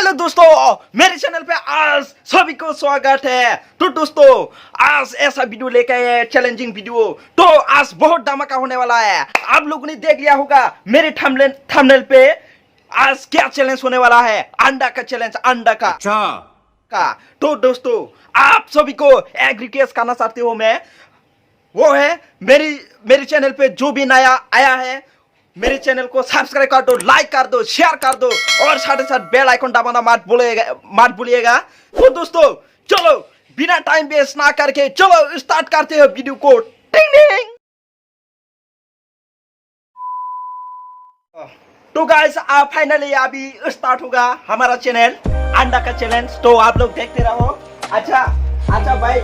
Hello दोस्तों, मेरे channel पे आज सभी को स्वागत है। तो दोस्तों आज ऐसा वीडियो लेके आए हैं, चैलेंजिंग वीडियो। तो आज बहुत धमाका होने वाला है। आप लोगों ने देख लिया होगा मेरे थंबनेल पे आज क्या चैलेंज होने वाला है। अंडा का चैलेंज, अंडा का। अच्छा। तो दोस्तों आप सभी को एक रिक्वेस्ट करना चाहती हूँ मैं, वो है मेरे चैनल पे जो भी नया आया है मेरे चैनल को सब्सक्राइब कर दो, लाइक कर दो, शेयर कर दो और साथ ही साथ बेल आइकन दबाना मत भूलिएगा। तो दोस्तों चलो बिना टाइम वेस्ट ना करके चलो स्टार्ट करते हैं वीडियो को। टिंग टिंग। तो गाइस फाइनली अभी स्टार्ट होगा हमारा चैनल अंडा का चैलेंज। तो आप लोग देखते रहो। अच्छा भाई,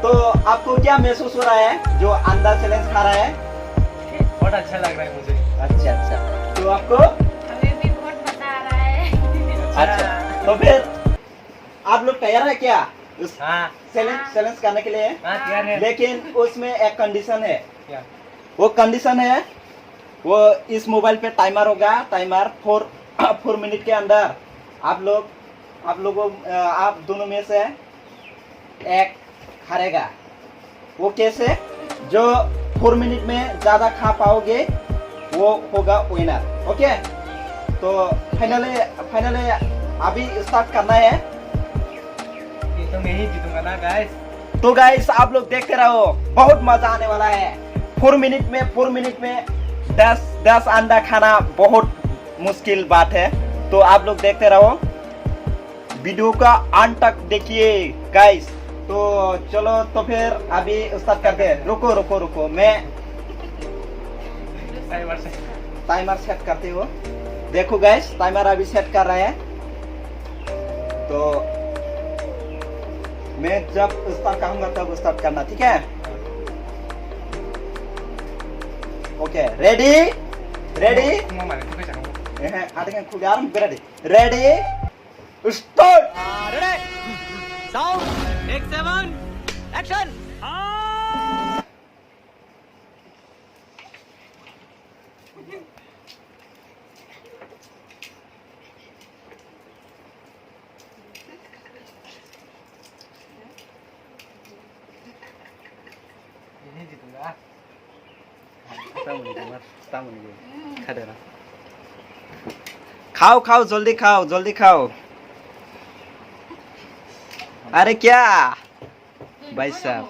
तो आपको क्या महसूस हो रहा है जो अंडा चैलेंज खा रहा है? बहुत अच्छा लग रहा है मुझे। अच्छा, तो आपको? हमें भी बहुत मजा आ रहा है। अच्छा, तो फिर आप लोग तैयार है क्या उस हाँ चैलेंज करने के लिए? हाँ तैयार है। लेकिन उसमें एक कंडीशन है। क्या? वो कंडीशन है, वो इस मोबाइल पे टाइमर होगा। टाइमर 4 मिनट के अंदर आप दोनों में से एक हारेगा। वो कैसे? जो 4 मिनट में ज्यादा खा पाओगे वो होगा विनर। ओके, तो फाइनली अभी स्टार्ट करना है। ये तो मैं ही जीतूंगा ना गाइस। तो गाइस आप लोग देखते रहो, बहुत मजा आने वाला है। 4 मिनट में 10 अंडा खाना बहुत मुश्किल बात है। तो आप लोग देखते रहो, वीडियो का अंत तक देखिए गाइस। तो चलो तो फिर अभी स्टार्ट करते हैं। रुको, मैं टाइमर सेट करते हो। देखो गाइस, टाइमर अभी सेट कर रहा है। तो मैं जब स्टार्ट कहूंगा तब स्टार्ट करना, ठीक है? Okay, ready start. एक्शन। नहीं जीतूंगा। खाओ, जल्दी खाओ। अरे क्या भाई साहब,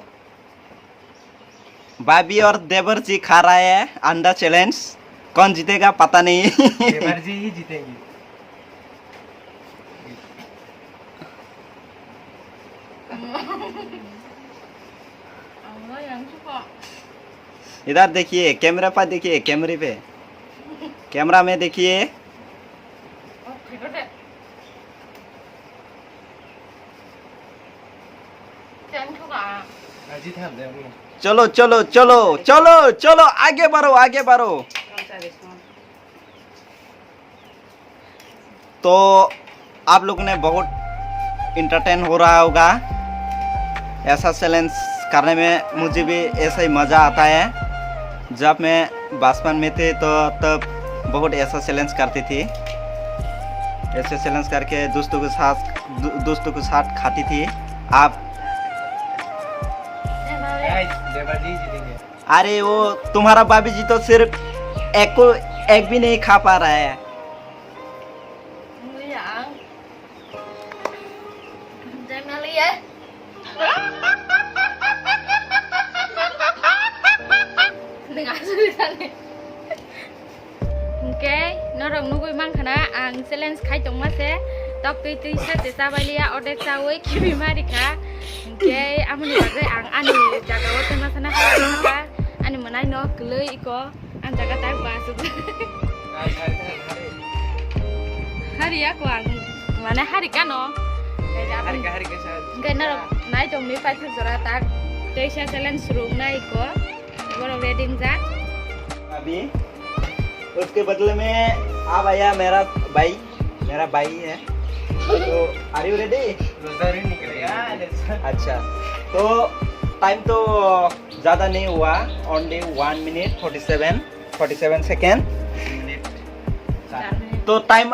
भाभी और देवर जी खा रहा है अंडा चैलेंज। कौन जीतेगा पता नहीं। देवर जी ही जीतेंगे। इधर देखिए, कैमरा पर देखिए, कैमरा में देखिए। जीत हम देंगे। चलो आगे बढ़ो। तो आप लोगों ने बहुत इंटरटेन हो रहा होगा। ऐसा चैलेंज करने में मुझे भी ऐसा ही मज़ा आता है। जब मैं बचपन में थे तो तब बहुत ऐसा चैलेंज करती थी। ऐसे चैलेंज करके दोस्तों के साथ खाती थी। आप देवर जी जीतेंगे। अरे वो तुम्हारा भाभी जी तो सिर्फ एक भी नहीं खा पा रहा है। Norong nugui mang khana ang challenge khai tong ma se top tui sa te sa balia order sa oi kimi mari kha ke amuni bagai ang ani jaga wote ma sana kha ani manai no klei iko ang jaga tai ba su hari ya ko ang mana hari ka no hari ka sa ke norong nai tong ni pai jora tak te sa challenge rung nai ko boro reading ja अभी उसके बदले में अब आया मेरा भाई है। तो आर यू रेडी? लूजर ही निकलेगा। अच्छा, तो टाइम तो ज़्यादा नहीं हुआ, ओनली 1 मिनट 47 सेकेंड। तो टाइम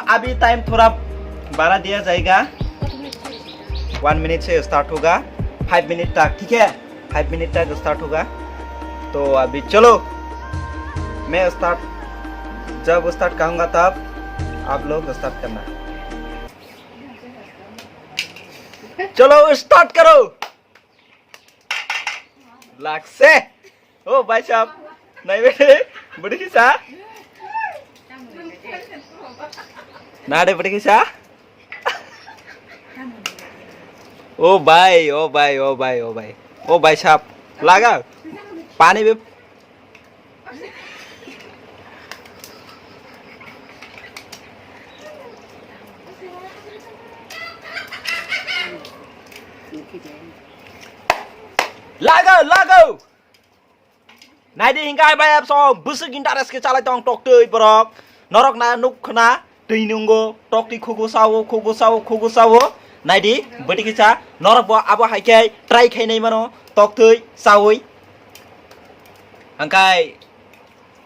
थोड़ा बढ़ा दिया जाएगा। 1 मिनट से स्टार्ट होगा, 5 मिनट तक, ठीक है? 5 मिनट तक स्टार्ट होगा। तो अभी चलो, मैं जब स्टार्ट कहूँगा तब आप लोग स्टार्ट करना। चलो स्टार्ट करो। लाख से ओ भाई साहब नहीं बेटे, बड़ी किसा ना रे, बड़ी किसा। ओ भाई ओ भाई ओ भाई ओ भाई ओ भाई साहब लगा पानी में। Lago, lago. Nadi hinggai bayar song, busuk interes ke calai tong tok tui borok. Norok na nuk kena, tui nunggo, tok ti kugu sawo. Nadi, beti kita, norok bo abo haikai, try kai nei mano, tok tui sawoi. Hangkai,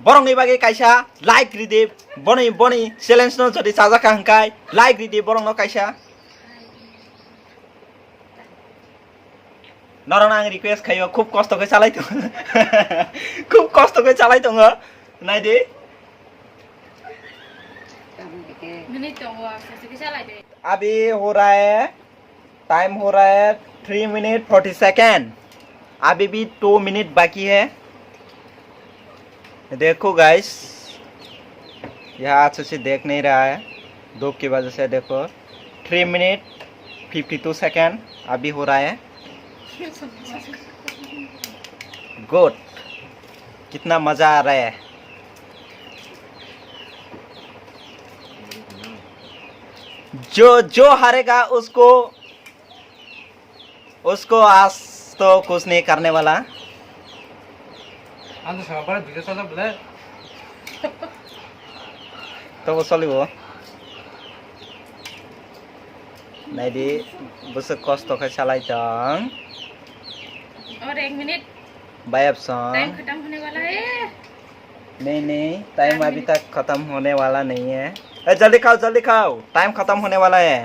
borong ni bagi kaisa, like ridi, boni, challenge no jadi saja hangkai, like ridi borong no kaisa. नरनाङ request खायो खूब कष्टको चालाइ त खूब कष्टको चालाइ त नाइदे अभी हो रहा है टाइम हो रहा है 3 मिनट 40 सेकेंड अभी भी 2 मिनट बाकी है देखो गाइस यहाँ अच्छे से देख नहीं रहा है धूप की वजह से देखो 3 मिनट 52 सेकेंड अभी हो रहा है गुड कितना मजा आ रहा है जो हारेगा उसको आज तो कुछ नहीं करने वाला तो वो चली वो नहीं दी बस कष्ट का चलाई जाऊं और 1 मिनट बायब सॉन्ग टाइम खत्म होने वाला है नहीं टाइम अभी तक खत्म होने वाला नहीं है जल्दी खाओ टाइम खत्म होने वाला है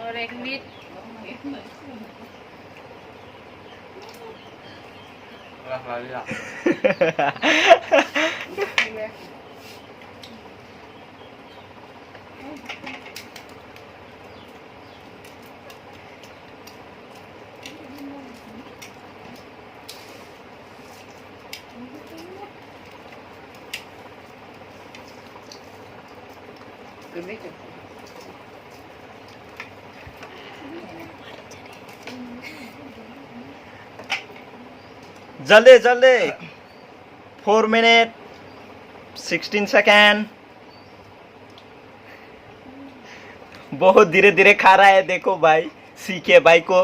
और 1 मिनट जल्दी 4 मिनट 16 सेकेंड बहुत धीरे धीरे खा रहा है देखो भाई सीखे भाई को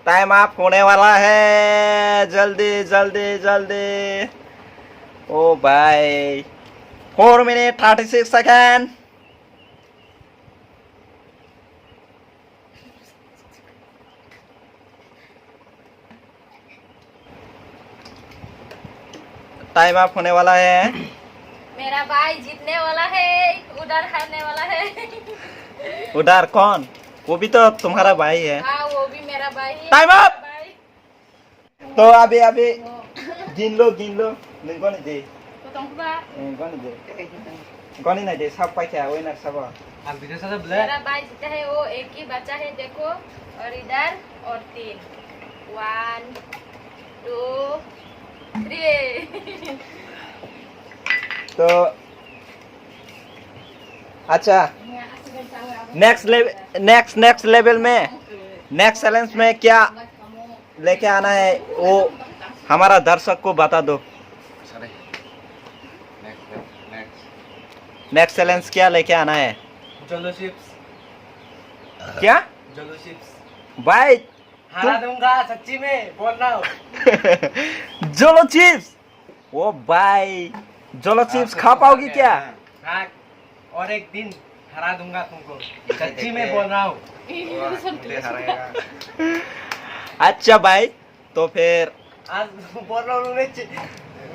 टाइम अप होने वाला है जल्दी ओ भाई 4 मिनट 36 सेकेंड टाइम अप होने वाला है मेरा भाई जीतने वाला है उधर हारने वाला है उधर कौन वो भी तो तुम्हारा भाई है हाँ वो भी मेरा भाई है टाइम अप तो अभी गिन लो नहीं कौन दे कौन नहीं दे सब पाई क्या विनर सब आप विदेश से बुला मेरा भाई जीता है वो एक ही बच्चा है देखो और इधर और 3 1 2 3 तो अच्छा नेक्स्ट लेवल में नेक्स्ट चैलेंज में क्या लेके आना है वो हमारा दर्शक को बता दो नेक्स्ट चैलेंज क्या लेके आना है जोलो चिप्स क्या जोलो चिप्स भाई हरा दूंगा सच्ची में बोल रहा हूँ जोलो चिप्स ओ भाई जोलो चिप्स खा पाओगी क्या हाँ और एक दिन हरा दूंगा तुमको सच्ची में बोल रहा हूँ अच्छा भाई तो फिर आज बोल रहा हूँ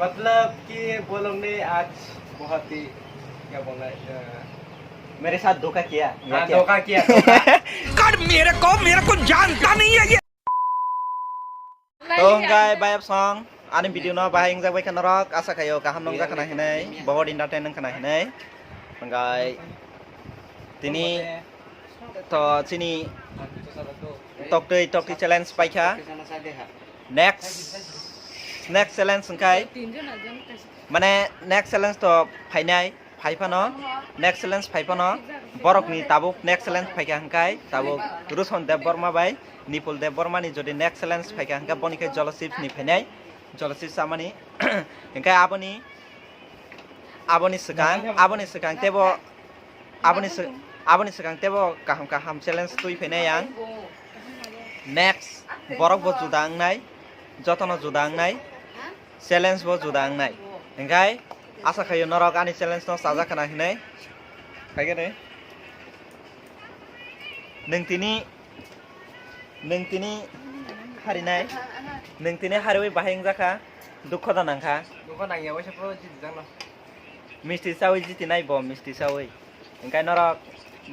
मतलब कि बोलोगे आज बहुत ही क्या बोला मेरे साथ धोखा किया हाँ धोखा किया धोखा। कर मेरे को जानता नहीं है ये तो guys bayap song ani video no bahing jak bai kana rok asa kayo kaham nong jak kana hinai bahot entertain nang kana hinai guys tini to sini tok challenge paikha next challenge sangkai mane next challenge to phainai phaipano next challenge phaipano borok ni tabuk next challenge phaikha hangkai tabuk ruson dev borma bai nipul dev borma ni jodi next challenge phaikha hangka boni kai jolosip ni phainai jolosip samani hangkai aboni sekang tebo aboni sekang tebo kaham challenge tui phainai yang next borok bo judang nai jotono judang nai challenge bo judang nai hangkai asa khayo norok ani challenge no saja kana hinai khaige re neng tini harinai neng tini hariwi bahing jaka dukho da nangkha दुखो Nangia वैसे pro जित जानो misti sawi jiti nai bo misti sawi hangkai norok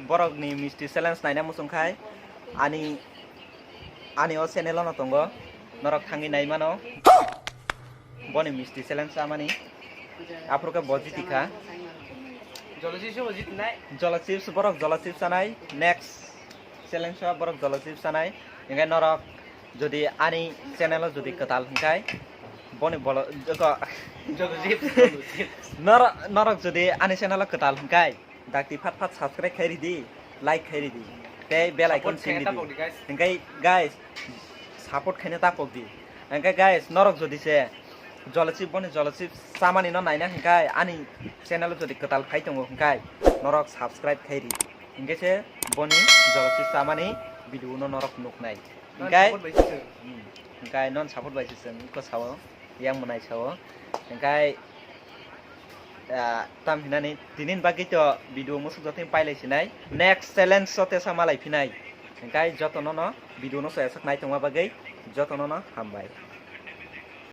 borok ni misti challenge naina musungkhai ani o channel no tongo norok thangi nai mano boni misti challenge amani aproka bojitika जलसी से जित नाय jolosip borok jolosip sanai next challenge borok jolosip sanai hingkai norok jodi ani channel jodi katal hingkai boni bolo joko जलसी norok jodi ani channel katal hingkai dakti phat subscribe khairi di like khairi di tei bell icon sing di hingkai guys support khaina tapok di hingkai guys norok jodi se jolosip boni jolosip samani no naina hingkai ani channel jodi katal khai tongo hingkai norok subscribe khairi hingkai se boni jolosip samani video no norok nuknai hingkai non support bai se ko sawo yang munai sawo hingkai tam hinani tinin bagi to video musuk jotin pailai sinai next challenge sote samalai pinai hingkai jotono no video no so esak nai tongma bagai jotono no hambai